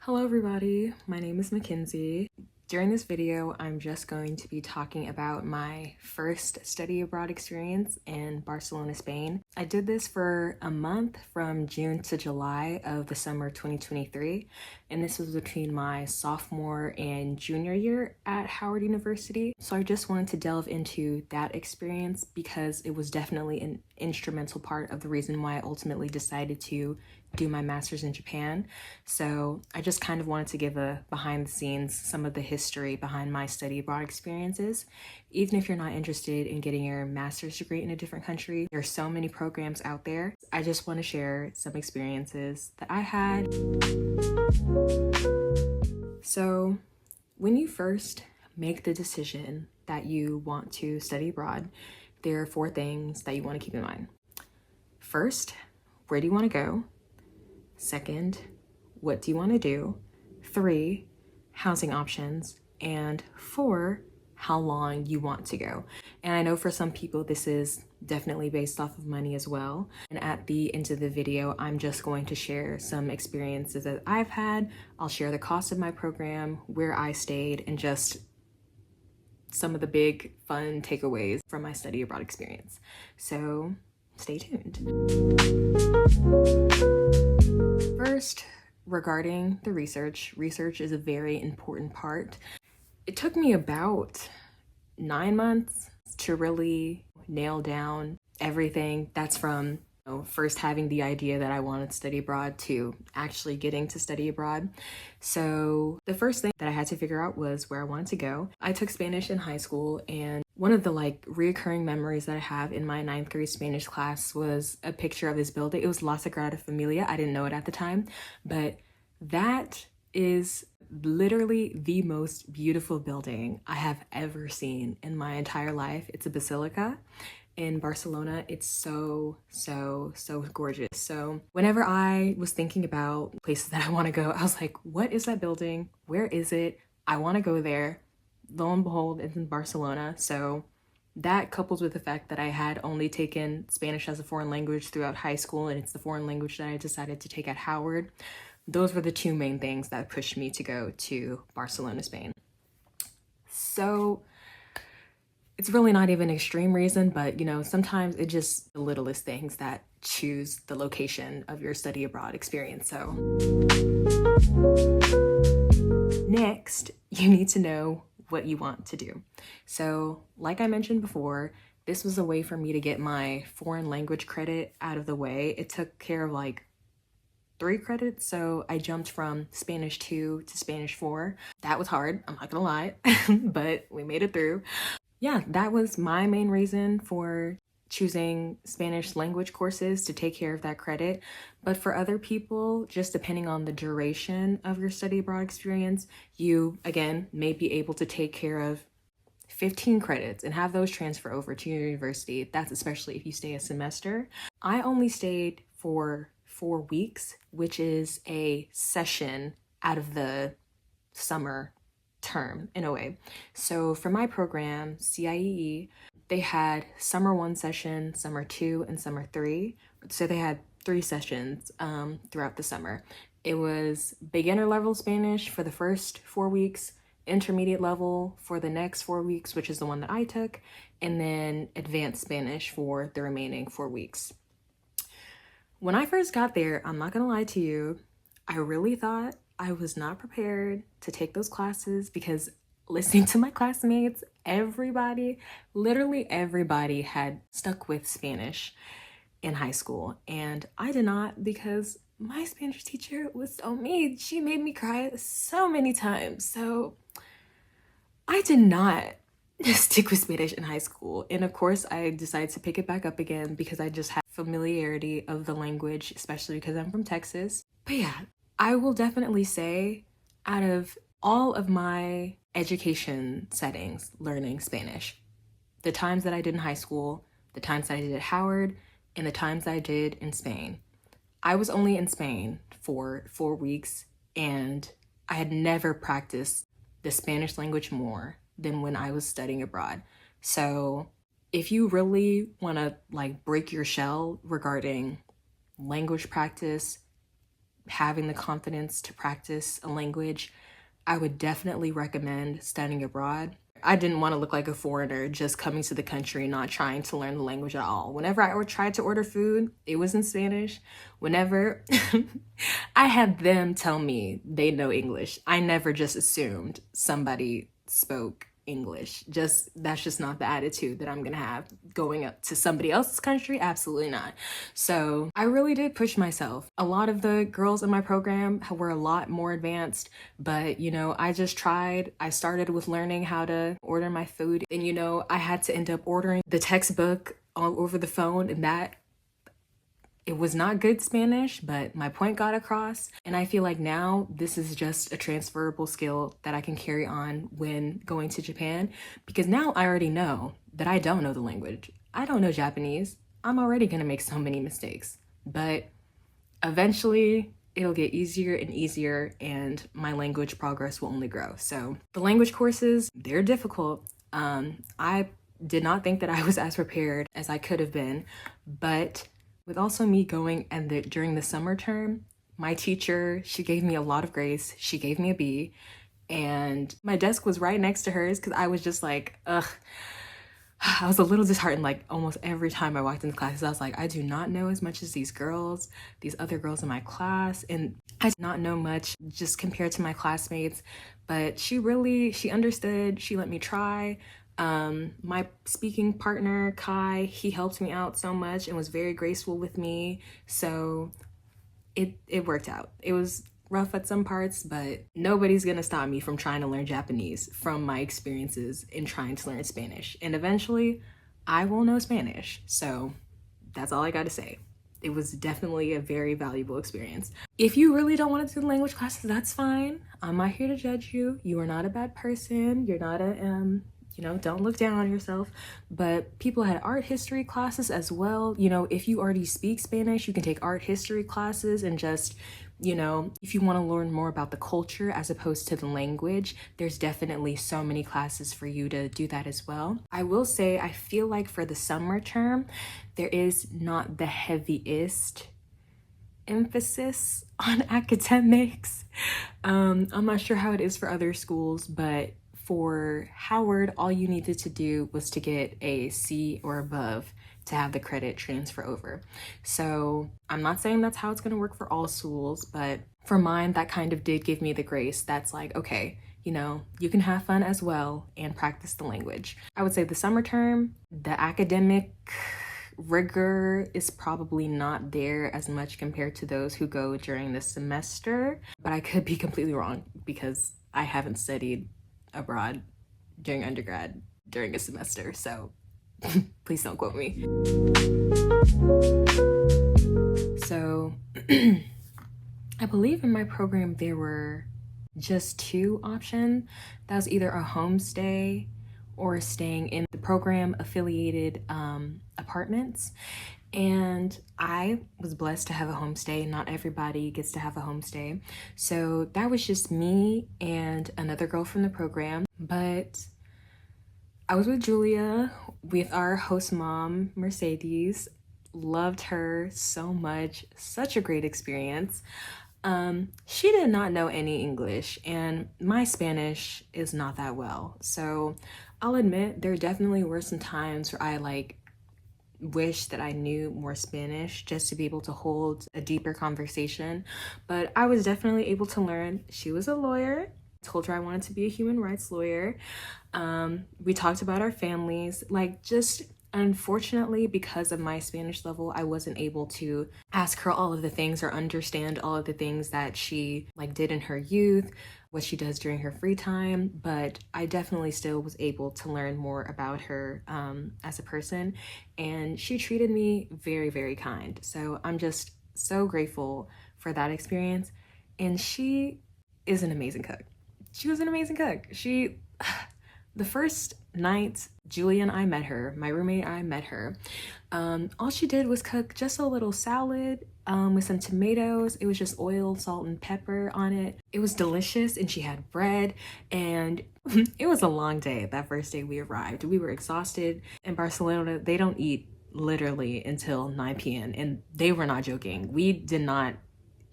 Hello everybody, my name is Mackenzie. During this video, I'm just going to be talking about my first study abroad experience in Barcelona, Spain. I did this for a month from June to July of the summer 2023, and this was between my sophomore and junior year at Howard University. So I just wanted to delve into that experience because it was definitely an instrumental part of the reason why I ultimately decided to do my master's in Japan. So I just kind of wanted to give a behind the scenes, some of the history behind my study abroad experiences. Even if you're not interested in getting your master's degree in a different country, there are so many programs out there. I just want to share some experiences that I had. So when you first make the decision that you want to study abroad, there are 4 things that you want to keep in mind. First, where do you want to go? Second, what do you want to do? 3, housing options. And 4, how long you want to go. And I know for some people this is definitely based off of money as well. And at the end of the video, I'm just going to share some experiences that I've had. I'll share the cost of my program, where I stayed, and just some of the big fun takeaways from my study abroad experience. So stay tuned. First, regarding the research is a very important part. It took me about 9 months to really nail down everything. That's from first having the idea that I wanted to study abroad to actually getting to study abroad. So the first thing that I had to figure out was where I wanted to go. I took Spanish in high school, and one of the reoccurring memories that I have in my 9th grade Spanish class was a picture of this building. It was La Sagrada Familia. I didn't know it at the time, but that is literally the most beautiful building I have ever seen in my entire life. It's a basilica in Barcelona. It's so gorgeous. So whenever I was thinking about places that I want to go, I was like, what is that building? Where is it? I want to go there. Lo and behold, it's in Barcelona. So that, coupled with the fact that I had only taken Spanish as a foreign language throughout high school, and it's the foreign language that I decided to take at Howard, those were the 2 main things that pushed me to go to Barcelona, Spain. So it's really not even an extreme reason, but sometimes it's just the littlest things that choose the location of your study abroad experience. So next, you need to know what you want to do. So like I mentioned before, this was a way for me to get my foreign language credit out of the way. It took care of 3 credits, so I jumped from Spanish 2 to Spanish 4. That was hard, I'm not gonna lie, but we made it through. Yeah, that was my main reason for choosing Spanish language courses, to take care of that credit. But for other people, just depending on the duration of your study abroad experience, you, again, may be able to take care of 15 credits and have those transfer over to your university. That's especially if you stay a semester. I only stayed for 4 weeks, which is a session out of the summer term in a way. So for my program, CIEE, they had summer 1 session, summer 2, and summer 3. So they had 3 sessions throughout the summer. It was beginner level Spanish for the first 4 weeks, intermediate level for the next 4 weeks, which is the one that I took, and then advanced Spanish for the remaining 4 weeks. When I first got there, I'm not gonna lie to you, I really thought I was not prepared to take those classes, because listening to my classmates, literally everybody had stuck with Spanish in high school, and I did not, because my Spanish teacher was so mean. She made me cry so many times. So I did not stick with Spanish in high school. And of course, I decided to pick it back up again because I just had familiarity of the language, especially because I'm from Texas. But yeah, I will definitely say, out of all of my education settings learning Spanish, the times that I did in high school, the times that I did at Howard, and the times I did in Spain, I was only in Spain for 4 weeks, and I had never practiced the Spanish language more than when I was studying abroad. So if you really want to break your shell regarding language practice, having the confidence to practice a language, I would definitely recommend studying abroad. I didn't want to look like a foreigner just coming to the country, not trying to learn the language at all. Whenever I tried to order food, it was in Spanish. Whenever I had them tell me they know English, I never just assumed somebody spoke English. That's just not the attitude that I'm gonna have going up to somebody else's country. Absolutely not. So I really did push myself. A lot of the girls in my program were a lot more advanced, but I just tried. I started with learning how to order my food, and I had to end up ordering the textbook all over the phone, and that it was not good Spanish, but my point got across. And I feel like now this is just a transferable skill that I can carry on when going to Japan, because now I already know that I don't know the language. I don't know Japanese. I'm already gonna make so many mistakes, but eventually it'll get easier and easier, and my language progress will only grow. So the language courses, they're difficult. I did not think that I was as prepared as I could have been, but with also me going during the summer term, my teacher, she gave me a lot of grace. She gave me a B, and my desk was right next to hers because I was just like, ugh. I was a little disheartened like almost every time I walked into classes. I was like, I do not know as much as these other girls in my class, and I did not know much just compared to my classmates, but she understood. She let me try. My speaking partner, Kai, he helped me out so much and was very graceful with me. So it worked out. It was rough at some parts, but nobody's gonna stop me from trying to learn Japanese from my experiences in trying to learn Spanish. And eventually I will know Spanish. So that's all I gotta say. It was definitely a very valuable experience. If you really don't want to do the language classes, that's fine. I'm not here to judge you. You are not a bad person. You're not don't look down on yourself. But people had art history classes as well. If you already speak Spanish, you can take art history classes and just, if you want to learn more about the culture as opposed to the language, there's definitely so many classes for you to do that as well. I will say, I feel like for the summer term, there is not the heaviest emphasis on academics. I'm not sure how it is for other schools, but for Howard, all you needed to do was to get a C or above to have the credit transfer over. So I'm not saying that's how it's going to work for all schools, but for mine, that kind of did give me the grace. That's like, okay, you can have fun as well and practice the language. I would say the summer term, the academic rigor is probably not there as much compared to those who go during the semester, but I could be completely wrong because I haven't studied abroad during undergrad during a semester, so please don't quote me. So I believe in my program there were just 2 options. That was either a homestay or staying in the program affiliated apartments. And I was blessed to have a homestay. Not everybody gets to have a homestay. So that was just me and another girl from the program. But I was with Julia, with our host mom, Mercedes. Loved her so much. Such a great experience. She did not know any English, and my Spanish is not that well. So I'll admit there definitely were some times where I wish that I knew more Spanish just to be able to hold a deeper conversation, but I was definitely able to learn. She was a lawyer. I told her I wanted to be a human rights lawyer. We talked about our families, unfortunately, because of my Spanish level, I wasn't able to ask her all of the things or understand all of the things that she did in her youth, what she does during her free time, but I definitely still was able to learn more about her as a person, and she treated me very, very kind. So I'm just so grateful for that experience, and she is an amazing cook. She was an amazing cook. The first night Julia and I met her, my roommate and I met her, all she did was cook just a little salad with some tomatoes. It was just oil, salt, and pepper on it. It was delicious, and she had bread, and it was a long day. That first day we arrived, we were exhausted. In Barcelona, they don't eat literally until 9 p.m. and they were not joking. We did not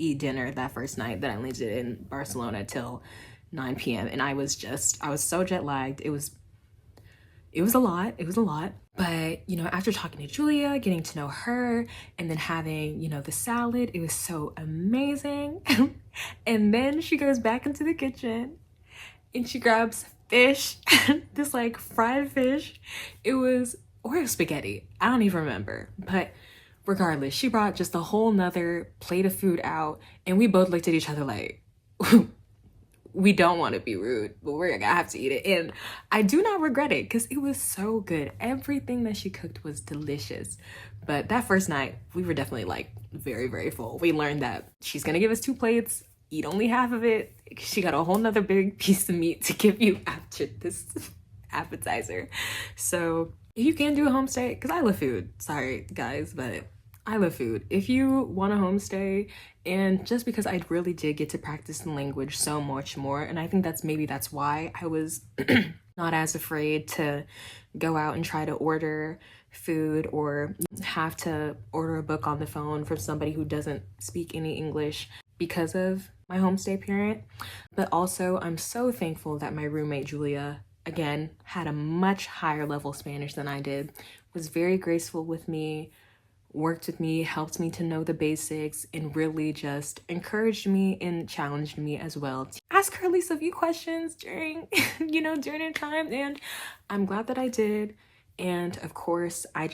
eat dinner that first night that I landed in Barcelona till 9 p.m. And I was so jet lagged. It was a lot. It was a lot. But, you know, after talking to Julia, getting to know her, and then having, you know, the salad, it was so amazing. And then she goes back into the kitchen and she grabs fish, this like fried fish. Or spaghetti. I don't even remember. But regardless, she brought just a whole nother plate of food out, and we both looked at each other like, we don't want to be rude, but we're gonna have to eat it. And I do not regret it because it was so good. Everything that she cooked was delicious. But that first night, we were definitely like very, very full. We learned that she's gonna give us 2 plates, eat only half of it. She got a whole nother big piece of meat to give you after this appetizer. So if you can do a homestay, because I love food, sorry guys, but I love food. If you want a homestay, and just because I really did get to practice the language so much more, and I think that's why I was not as afraid to go out and try to order food or have to order a book on the phone from somebody who doesn't speak any English because of my homestay parent. But also, I'm so thankful that my roommate Julia, again, had a much higher level Spanish than I did, was very graceful with me, worked with me, helped me to know the basics, and really just encouraged me and challenged me as well to ask her at least a few questions during, during her time. And I'm glad that I did. And of course, I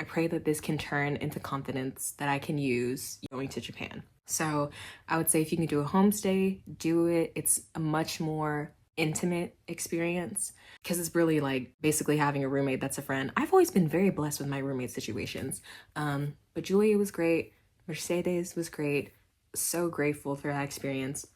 pray that this can turn into confidence that I can use going to Japan. So I would say if you can do a homestay, do it. It's a much more intimate experience because it's really like basically having a roommate that's a friend. I've always been very blessed with my roommate situations. But Julia was great. Mercedes was great. So grateful for that experience.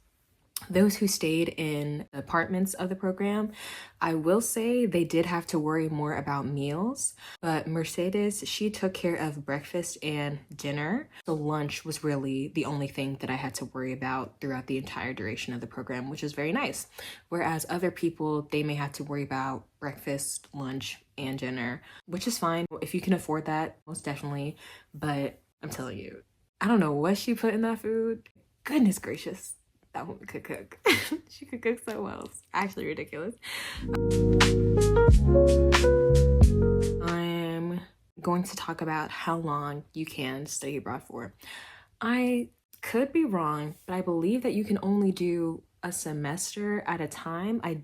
Those who stayed in apartments of the program, I will say they did have to worry more about meals, but Mercedes, she took care of breakfast and dinner. So lunch was really the only thing that I had to worry about throughout the entire duration of the program, which is very nice. Whereas other people, they may have to worry about breakfast, lunch, and dinner, which is fine. If you can afford that, most definitely. But I'm telling you, I don't know what she put in that food. Goodness gracious. That woman could cook. She could cook so well. It's actually ridiculous. I'm going to talk about how long you can study abroad for. I could be wrong, but I believe that you can only do a semester at a time. I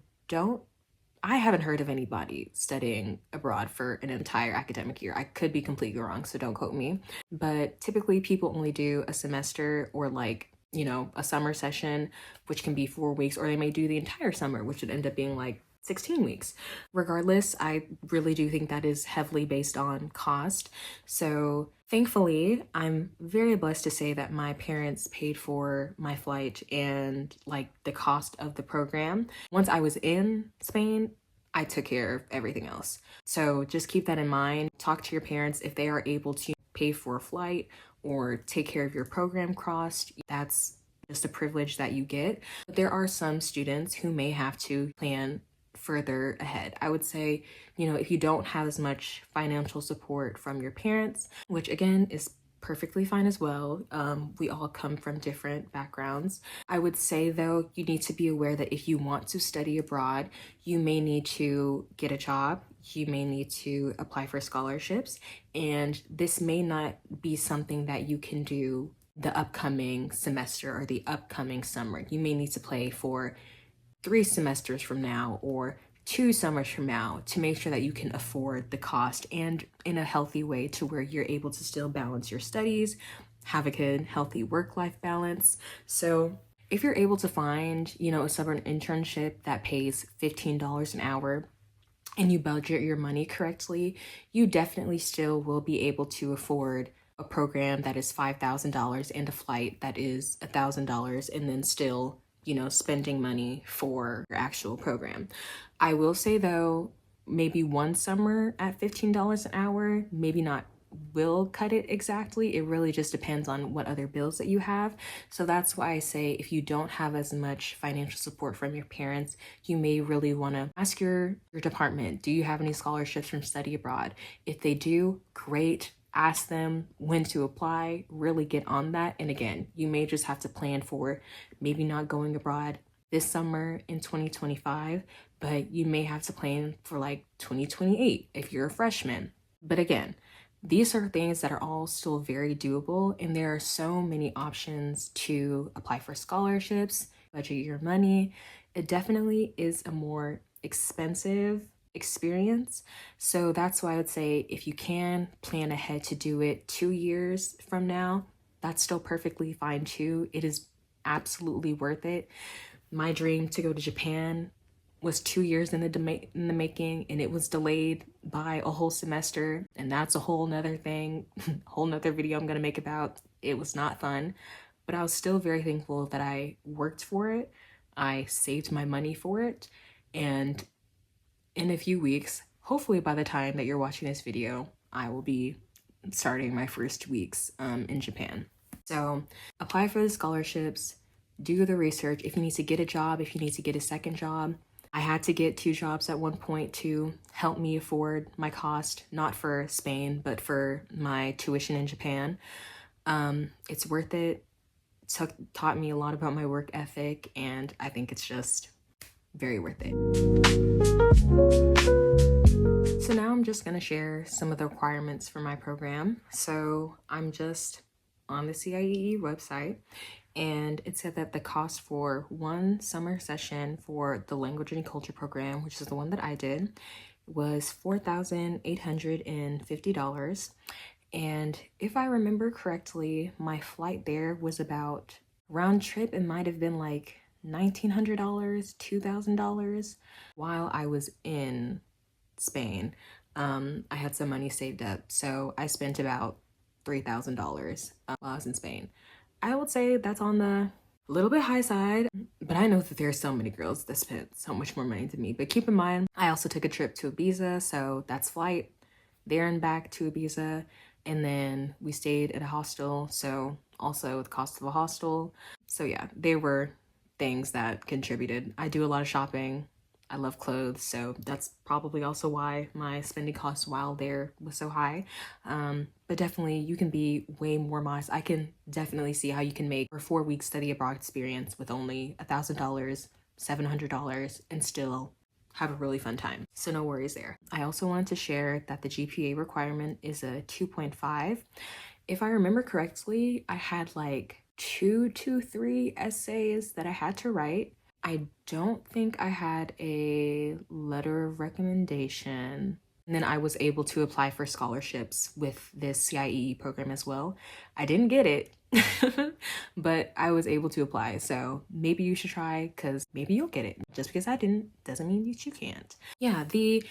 haven't heard of anybody studying abroad for an entire academic year. I could be completely wrong, so don't quote me. But typically people only do a semester or a summer session, which can be 4 weeks, or they may do the entire summer, which would end up being like 16 weeks. Regardless, I really do think that is heavily based on cost. So thankfully, I'm very blessed to say that my parents paid for my flight and like the cost of the program. Once I was in Spain, I took care of everything else. So just keep that in mind. Talk to your parents if they are able to pay for a flight or take care of your program cost. That's just a privilege that you get. But there are some students who may have to plan further ahead. I would say, if you don't have as much financial support from your parents, which again is perfectly fine as well. We all come from different backgrounds. I would say though, you need to be aware that if you want to study abroad, you may need to get a job. You may need to apply for scholarships, and this may not be something that you can do the upcoming semester or the upcoming summer. You may need to play for 3 semesters from now or 2 summers from now to make sure that you can afford the cost and in a healthy way to where you're able to still balance your studies, have a good, healthy work-life balance. So if you're able to find, a summer internship that pays $15 an hour, and you budget your money correctly, you definitely still will be able to afford a program that is $5,000 and a flight that is $1,000, and then still, spending money for your actual program. I will say though, maybe one summer at $15 an hour, maybe not will cut it exactly. It really just depends on what other bills that you have. So that's why I say if you don't have as much financial support from your parents, you may really want to ask your department, do you have any scholarships from study abroad? If they do, great. ask them when to apply, really get on that. And again, you may just have to plan for maybe not going abroad this summer in 2025, but you may have to plan for like 2028 if you're a freshman. But again, these are things that are all still very doable, and there are so many options to apply for scholarships, budget your money. It definitely is a more expensive experience. So that's why I would say if you can plan ahead to do it 2 years from now, that's still perfectly fine too. It is absolutely worth it. My dream to go to Japan was 2 years in the making, and it was delayed by a whole semester, and that's a whole nother thing, whole nother video I'm gonna make about. It was not fun, but I was still very thankful that I worked for it. I saved my money for it, and in a few weeks, hopefully by the time that you're watching this video, I will be starting my first weeks in Japan. So apply for the scholarships, do the research. If you need to get a job, if you need to get a second job. I had to get 2 jobs at one point to help me afford my cost, not for Spain, but for my tuition in Japan. It's worth it. Taught me a lot about my work ethic, and I think it's just very worth it. So now I'm just gonna share some of the requirements for my program. So I'm just on the CIEE website, and it said that the cost for one summer session for the language and culture program, which is the one that I did, was $4,850. And if I remember correctly, my flight there was about, round trip, it might have been like $1,900, $2,000 while I was in Spain. I had some money saved up, so I spent about $3,000 while I was in Spain. I would say that's on the little bit high side, but I know that there are so many girls that spent so much more money than me. But keep in mind, I also took a trip to Ibiza, so that's flight there and back to Ibiza. And then we stayed at a hostel, so also the cost of a hostel. So yeah, there were things that contributed. I do a lot of shopping. I love clothes, so that's probably also why my spending cost while there was so high. But definitely you can be way more modest. I can definitely see how you can make a 4-week study abroad experience with only $1,000, $700, and still have a really fun time. So no worries there. I also wanted to share that the GPA requirement is a 2.5. If I remember correctly, I had like 2 to 3 essays that I had to write. I don't think I had a letter of recommendation. And then I was able to apply for scholarships with this CIEE program as well. I didn't get it, but I was able to apply. So maybe you should try, because maybe you'll get it. Just because I didn't doesn't mean that you can't. Yeah, the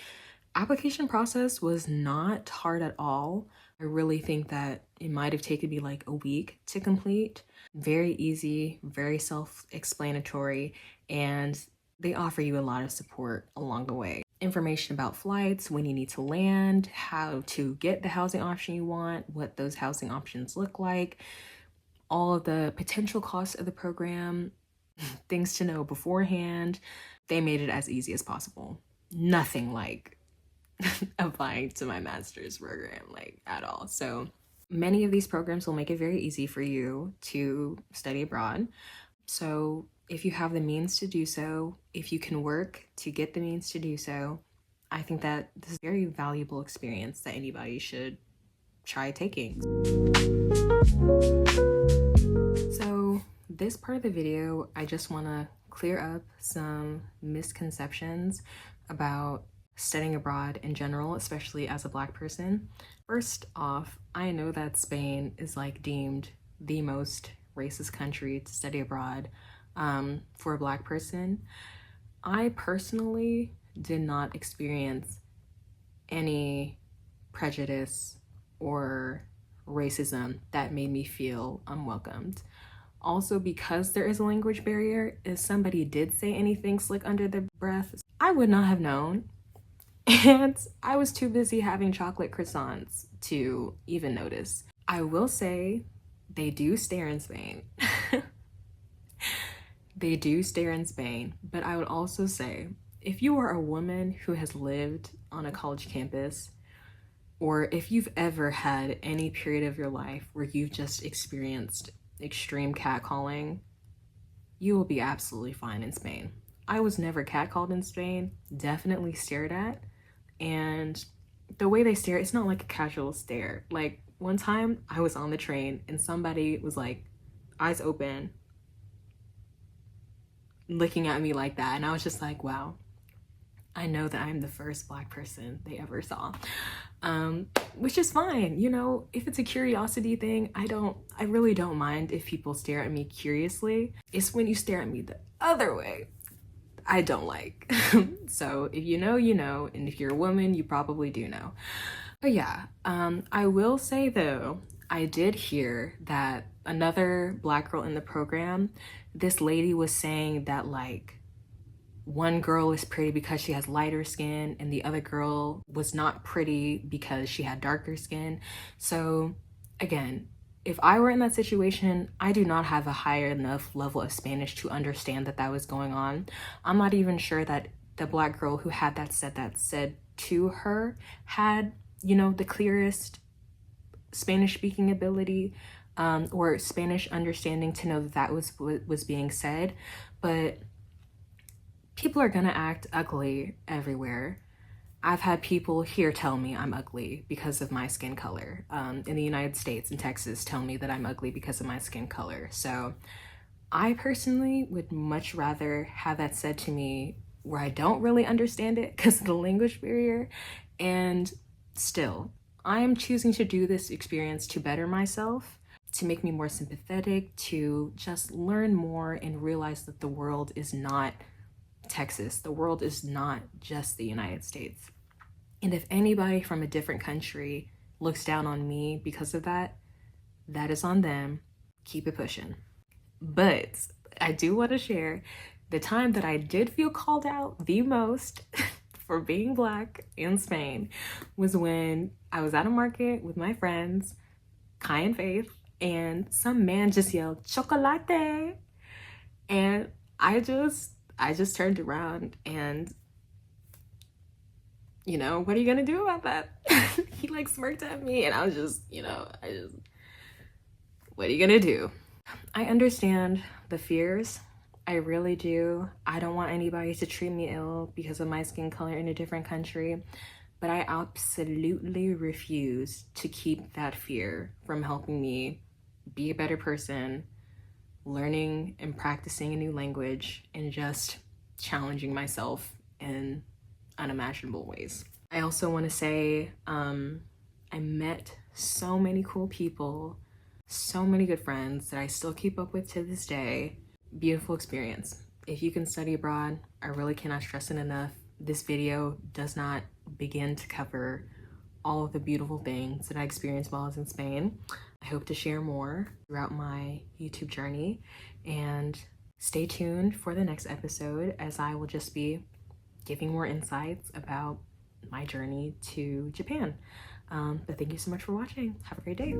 application process was not hard at all. I really think that it might have taken me like a week to complete. Very easy, very self-explanatory, and they offer you a lot of support along the way. Information about flights, when you need to land, how to get the housing option you want, what those housing options look like, all of the potential costs of the program, things to know beforehand. They made it as easy as possible. Nothing like applying to my master's program, like at all. So many of these programs will make it very easy for you to study abroad. So if you have the means to do so, if you can work to get the means to do so, I think that this is a very valuable experience that anybody should try taking. So this part of the video, I just want to clear up some misconceptions about studying abroad in general, especially as a Black person. First off, I know that Spain is like deemed the most racist country to study abroad for a Black person. I personally did not experience any prejudice or racism that made me feel unwelcomed. Also, because there is a language barrier, if somebody did say anything slick under their breath, I would not have known. And I was too busy having chocolate croissants to even notice. I will say they do stare in Spain. They do stare in Spain, but I would also say if you are a woman who has lived on a college campus, or if you've ever had any period of your life where you've just experienced extreme catcalling, you will be absolutely fine in Spain. I was never catcalled in Spain, definitely stared at, and the way they stare, it's not like a casual stare. Like one time I was on the train and somebody was like, eyes open, looking at me like that, and I was just like, wow, I know that I'm the first Black person they ever saw. Which is fine, you know, if it's a curiosity thing, I really don't mind if people stare at me curiously. It's when you stare at me the other way I don't like. So if you know, you know, and if you're a woman, you probably do know. But yeah, I will say though, I did hear that another Black girl in the program, this lady was saying that like one girl is pretty because she has lighter skin and the other girl was not pretty because she had darker skin. So again, if I were in that situation, I do not have a high enough level of Spanish to understand that that was going on. I'm not even sure that the Black girl who had that said to her had, you know, the clearest Spanish speaking ability or Spanish understanding to know that that was what was being said. But people are gonna act ugly everywhere. I've had people here tell me I'm ugly because of my skin color. In the United States, in Texas, tell me that I'm ugly because of my skin color. So I personally would much rather have that said to me where I don't really understand it because of the language barrier. And still, I am choosing to do this experience to better myself, to make me more sympathetic, to just learn more and realize that the world is not Texas. The world is not just the United States. And if anybody from a different country looks down on me because of that, that is on them. Keep it pushing. But I do want to share the time that I did feel called out the most for being Black in Spain was when I was at a market with my friends, Kai and Faith, and some man just yelled, "Chocolate!" And I just turned around and, you know, what are you gonna do about that? He like smirked at me and I was just, you know, what are you gonna do? I understand the fears. I really do. I don't want anybody to treat me ill because of my skin color in a different country, but I absolutely refuse to keep that fear from helping me be a better person, learning and practicing a new language, and just challenging myself in unimaginable ways. I also want to say I met so many cool people, so many good friends that I still keep up with to this day. Beautiful experience. If you can study abroad, I really cannot stress it enough. This video does not begin to cover all of the beautiful things that I experienced while I was in Spain. I hope to share more throughout my YouTube journey, and stay tuned for the next episode as I will just be giving more insights about my journey to Japan. But thank you so much for watching. Have a great day.